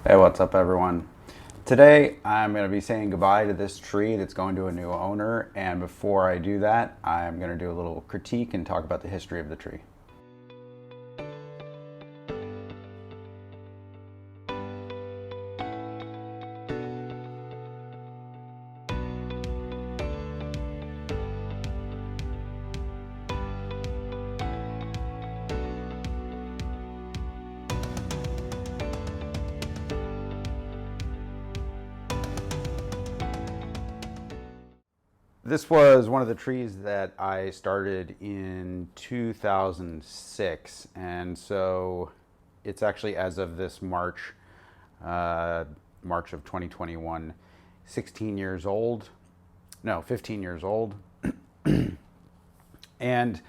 Hey, what's up everyone? Today I'm going to be saying goodbye to this tree that's going to a new owner, and before I do that I'm going to do a little critique and talk about the history of the tree. This was one of the trees that I started in 2006, and so it's actually, as of this March of 2021, 16 years old. No, 15 years old. And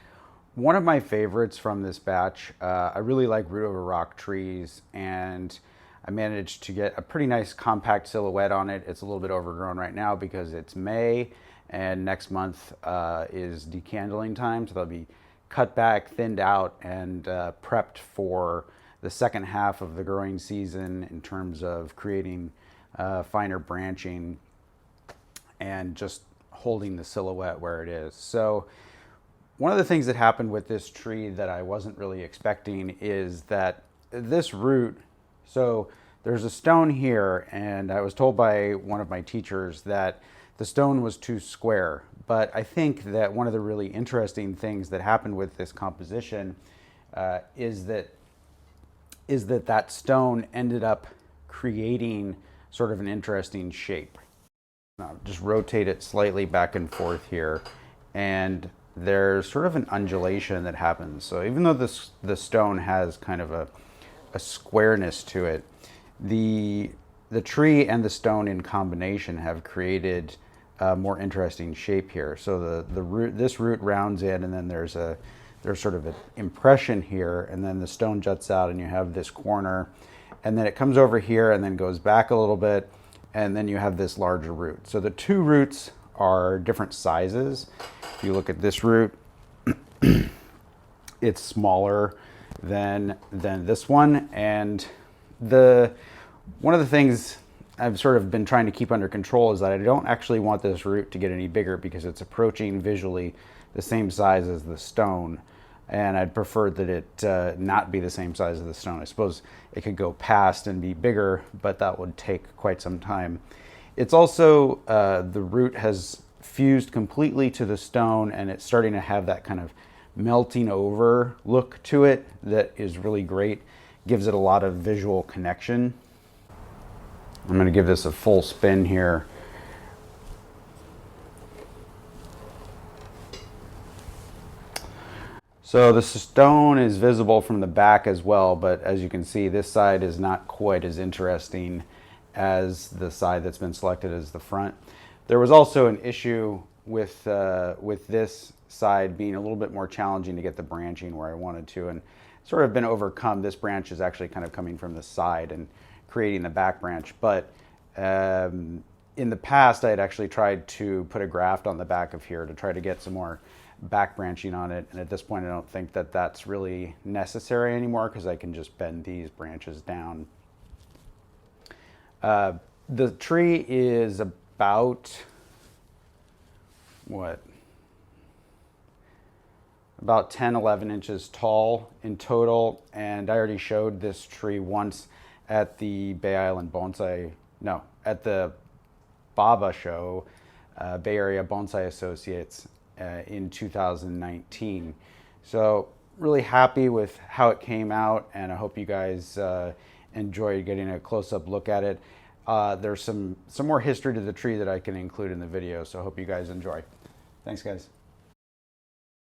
one of my favorites from this batch, I really like root over rock trees, and I managed to get a pretty nice compact silhouette on it. It's a little bit overgrown right now because it's May, and next month is decandling time, so they'll be cut back, thinned out, and prepped for the second half of the growing season in terms of creating finer branching and just holding the silhouette where it is. So one of the things that happened with this tree that I wasn't really expecting is that this root, so there's a stone here, and I was told by one of my teachers that the stone was too square. But I think that one of the really interesting things that happened with this composition is that that stone ended up creating sort of an interesting shape. Now, just rotate it slightly back and forth here, and there's sort of an undulation that happens. So even though the stone has kind of a squareness to it, the tree and the stone in combination have created a more interesting shape here. So this root rounds in, and then there's sort of an impression here, and then the stone juts out, and you have this corner, and then it comes over here and then goes back a little bit, and then you have this larger root. So the two roots are different sizes. If you look at this root, it's smaller than this one, and one of the things I've sort of been trying to keep under control is that I don't actually want this root to get any bigger because it's approaching visually the same size as the stone, and I'd prefer that it not be the same size as the stone. I suppose it could go past and be bigger, but that would take quite some time. It's also, the root has fused completely to the stone, and it's starting to have that kind of melting over look to it that is really great. Gives it a lot of visual connection. I'm going to give this a full spin here. So the stone is visible from the back as well, but as you can see, this side is not quite as interesting as the side that's been selected as the front. There was also an issue with this side being a little bit more challenging to get the branching where I wanted to, and sort of been overcome. This branch is actually kind of coming from the side and creating the back branch, but in the past I had actually tried to put a graft on the back of here to try to get some more back branching on it, and at this point I don't think that that's really necessary anymore because I can just bend these branches down. The tree is about about 10-11 inches tall in total, and I already showed this tree once at the Bay Island Bonsai, no, at the BABA show, Bay Area Bonsai Associates, in 2019. So really happy with how it came out, and I hope you guys enjoyed getting a close-up look at it. There's some more history to the tree that I can include in the video, so I hope you guys enjoy. Thanks, guys.